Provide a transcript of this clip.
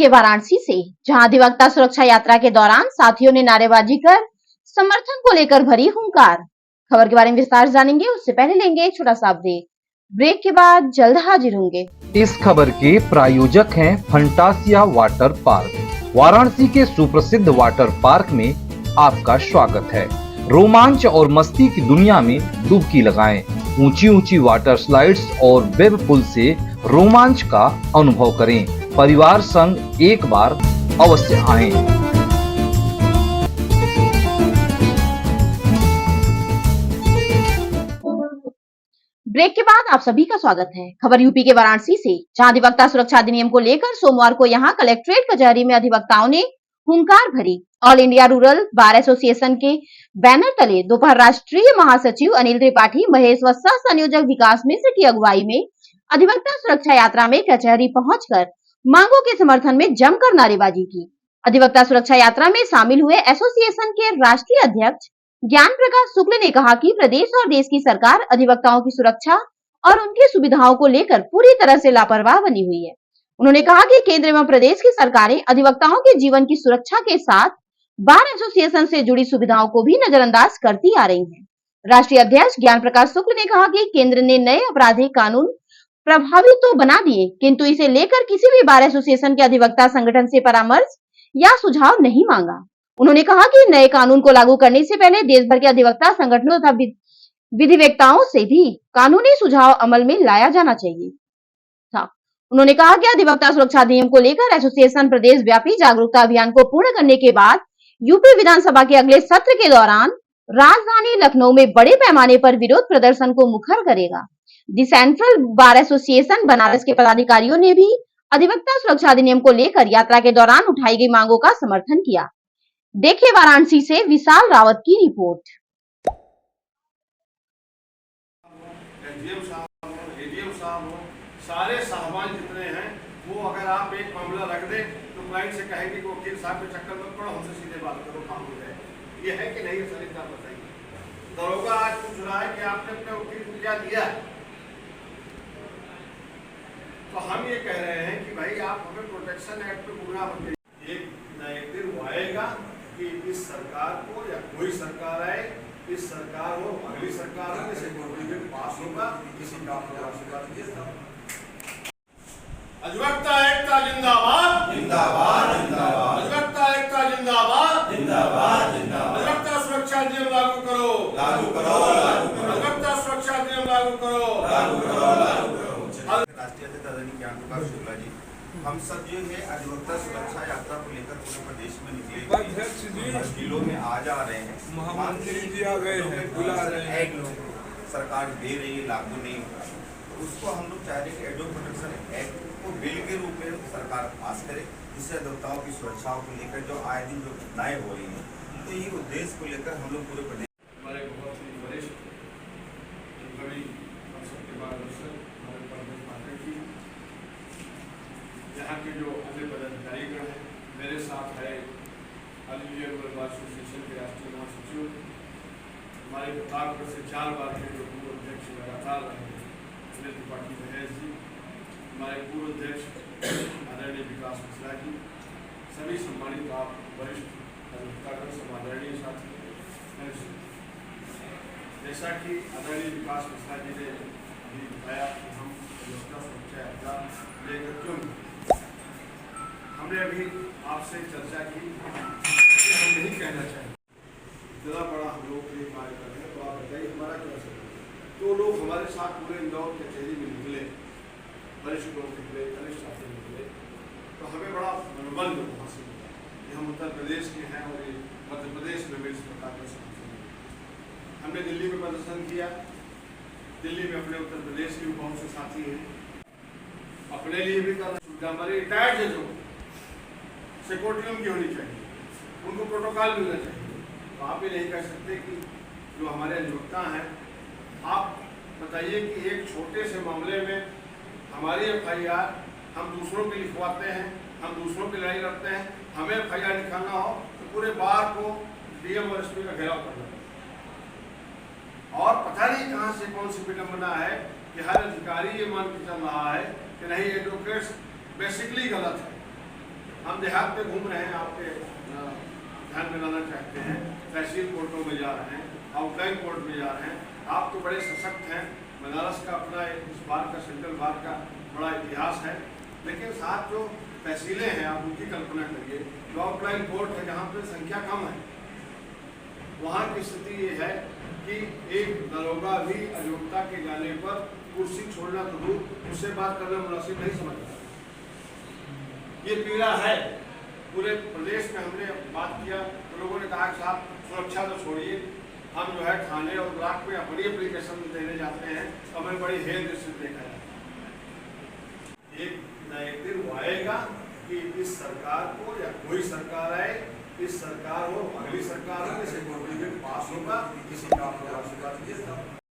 के वाराणसी से, जहां अधिवक्ता सुरक्षा यात्रा के दौरान साथियों ने नारेबाजी कर समर्थन को लेकर भरी हुंकार। खबर के बारे में विस्तार जानेंगे, उससे पहले लेंगे एक छोटा सा ब्रेक। ब्रेक के बाद जल्द हाजिर होंगे। इस खबर के प्रायोजक हैं फंटासिया वाटर पार्क। वाराणसी के सुप्रसिद्ध वाटर पार्क में आपका स्वागत है। रोमांच और मस्ती की दुनिया में डुबकी लगाएं। ऊंची ऊंची वाटर स्लाइड्स और वेब पुल से रोमांच का अनुभव करें। परिवार संग एक बार अवश्य आएं। ब्रेक के बाद आप सभी का स्वागत है। खबर यूपी के वाराणसी से, जहां अधिवक्ता सुरक्षा अधिनियम को लेकर सोमवार को यहां कलेक्ट्रेट कचहरी में अधिवक्ताओं ने हुंकार भरी। All India rural bar association के बैनर तले दोपहर राष्ट्रीय महासचिव अनिल त्रिपाठी महेश व सह संयोजक विकास मिश्र की अगुवाई में अधिवक्ता सुरक्षा यात्रा में कचहरी पहुंचकर मांगों के समर्थन में जमकर नारेबाजी की। अधिवक्ता सुरक्षा यात्रा में शामिल हुए एसोसिएशन के राष्ट्रीय अध्यक्ष ज्ञान प्रकाश शुक्ल ने कहा कि प्रदेश और देश की सरकार अधिवक्ताओं की सुरक्षा और उनकी सुविधाओं को लेकर पूरी तरह से लापरवाह बनी हुई है। उन्होंने कहा कि केंद्र एवं प्रदेश की सरकारें अधिवक्ताओं के जीवन की सुरक्षा के साथ बार एसोसिएशन से जुड़ी सुविधाओं को भी नजरअंदाज करती आ रही हैं। राष्ट्रीय अध्यक्ष ज्ञान प्रकाश शुक्ल ने कहा कि केंद्र ने नए आपराधिक कानून प्रभावी तो बना दिए, किंतु इसे लेकर किसी भी बार एसोसिएशन के अधिवक्ता संगठन से परामर्श या सुझाव नहीं मांगा। उन्होंने कहा कि नए कानून को लागू करने से पहले देश भर के अधिवक्ता संगठनों तथा विधिवेत्ताओं से भी कानूनी सुझाव अमल में लाया जाना चाहिए था। उन्होंने कहा कि अधिवक्ता सुरक्षा अधिनियम को लेकर एसोसिएशन प्रदेश व्यापी जागरूकता अभियान को पूर्ण करने के बाद यूपी विधानसभा के अगले सत्र के दौरान राजधानी लखनऊ में बड़े पैमाने पर विरोध प्रदर्शन को मुखर करेगा। The central bar association Banaras के पदाधिकारियों ने भी अधिवक्ता सुरक्षा अधिनियम को लेकर यात्रा के दौरान उठाई गई मांगों का समर्थन किया। देखिए वाराणसी से विशाल रावत की रिपोर्ट। सारे साहबान जितने हैं वो अगर आप एक मामला रख दें तो क्लाइंट से कहेंगे कि वकील साहब के चक्कर में पड़ो, हमसे सीधे बात करो, काम हो जाए। ये है कि नहीं सर, इतना बताइए। दरोगा आज पूछ रहा है कि आपने अपने वकील को क्या दिया, तो हम ये कह रहे हैं कि भाई आप हमें प्रोटेक्शन एक्ट पे गुना बन गई। एक न एक दिन वो आएगा कि इस सरकार को या कोई सरकार आए, इस सरकार हो अगली सरकार हो, इसे बिल पास होगा, किसी का अधिवक्ता एकता जिंदाबाद जिंदाबाद जिंदाबाद, अधिवक्ता एकता जिंदाबाद जिंदाबाद जिंदाबाद, अधिवक्ता सुरक्षा अधिनियम लागू करो लागू करो लागू करो, अधिवक्ता सुरक्षा अधिनियम लागू करो लागू करो लागू करो। राष्ट्रीय अध्यक्ष आदरणीय ज्ञान प्रकाश शुक्ला जी, हम सब जो है अधिवक्ता सुरक्षा यात्रा को लेकर पूरे प्रदेश में निकले, जिलों में आ जा रहे हैं, महामंत्री जी आ गए हैं, बुला रहे हैं, सरकार दे रही है, लागू नहीं हो रहा, उसको हम लोग चाह रहे हैं कि एडो प्रोटेक्शन एक्ट को बिल के रूप में सरकार पास करे, जिससे अधिवक्ताओं की सुरक्षाओं को लेकर जो आए दिन जो घटनाएं हो रही हैं, तो ये उद्देश्य को लेकर हम लोग पूरे प्रदेश हमारे बहुत ही वरिष्ठ कवि हम सबके मार्गदर्शन हमारे परमेश पाठक जी, यहाँ के जो अन्य पदाधिकारीगण हैं, मेरे साथ है all India rural bar association के राष्ट्रीय महासचिव, हमारे प्रतापगढ़ से 4 बार के जो पूर्व अध्यक्ष लगातार रहे अनिल त्रिपाठी महेश जी, हमारे पूर्व अध्यक्ष आदरणीय विकास मिश्रा जी, सभी सम्मानित आप वरिष्ठ अधिवक्तागण समादरणीय साथी, जैसा कि आदरणीय विकास मिश्रा जी ने अभी बताया कि हम अधिवक्ता सुरक्षा यात्रा लेकर क्यों, हमने अभी आपसे चर्चा की कि हम नहीं कहना चाहिए इतना बड़ा हम लोग के लिए कार्य कर रहे हैं, तो आप बताइए हमारा क्या सकता है। तो लोग हमारे साथ पूरे इंदौर कचहरी में निकले, वरिष्ठ लोग निकले, कनिष्ठ छात्र निकले, तो हमें बड़ा मनोबल हासिल हुआ कि हम उत्तर प्रदेश के हैं और ये मध्य प्रदेश में भी इस प्रकार का समर्थन है। हमने दिल्ली में प्रदर्शन किया, दिल्ली में अपने उत्तर प्रदेश के भी बहुत से साथी हैं, अपने लिए भी कर रहे। हमारे रिटायर्ड है जो सिक्योरिटी उनकी होनी चाहिए, उनको प्रोटोकॉल मिलना चाहिए। तो आप ये नहीं कह सकते कि जो हमारे अधिवक्ता हैं, आप बताइए कि एक छोटे से मामले में हमारी एफआईआर हम दूसरों की लिखवाते हैं, हम दूसरों की लड़ाई लड़ते हैं, हमें एफआईआर निकालना हो तो पूरे बार को डीएम और एसपी का घेराव करना और पता नहीं कहाँ से कौन सी विडंबना है कि हर अधिकारी ये मान के चल रहा है कि नहीं एडवोकेट्स बेसिकली गलत है। हम देहात में घूम रहे हैं, आपके ध्यान में लाना चाहते हैं, तहसील कोर्टों में जा रहे हैं, आउटलाइन कोर्ट में जा रहे हैं। आप तो बड़े सशक्त हैं, बनारस का अपना इस बार का सेंट्रल बार का बड़ा इतिहास है, लेकिन साथ जो तहसीलें हैं आप उनकी कल्पना करिए, जो आउटलाइन कोर्ट है जहाँ पर संख्या कम है, वहाँ की स्थिति ये है कि एक दरोगा भी अयोग्यता के जाने पर कुर्सी छोड़ना तो दूर, उससे बात करना मुनासिब नहीं समझता। ये पीड़ा है पूरे प्रदेश में। हमने बात किया तो लोगों ने कहा कि साहब सुरक्षा तो छोड़िए, हम जो है थाने और ब्लॉक में अपनी एप्लीकेशन देने जाते हैं तो हमें बड़ी हेल दृष्टि देखा जाता है। एक दिन वो आएगा कि इस सरकार को या कोई सरकार आए, इस सरकार हो अगली सरकार हो, इसे पास होगा, किसी का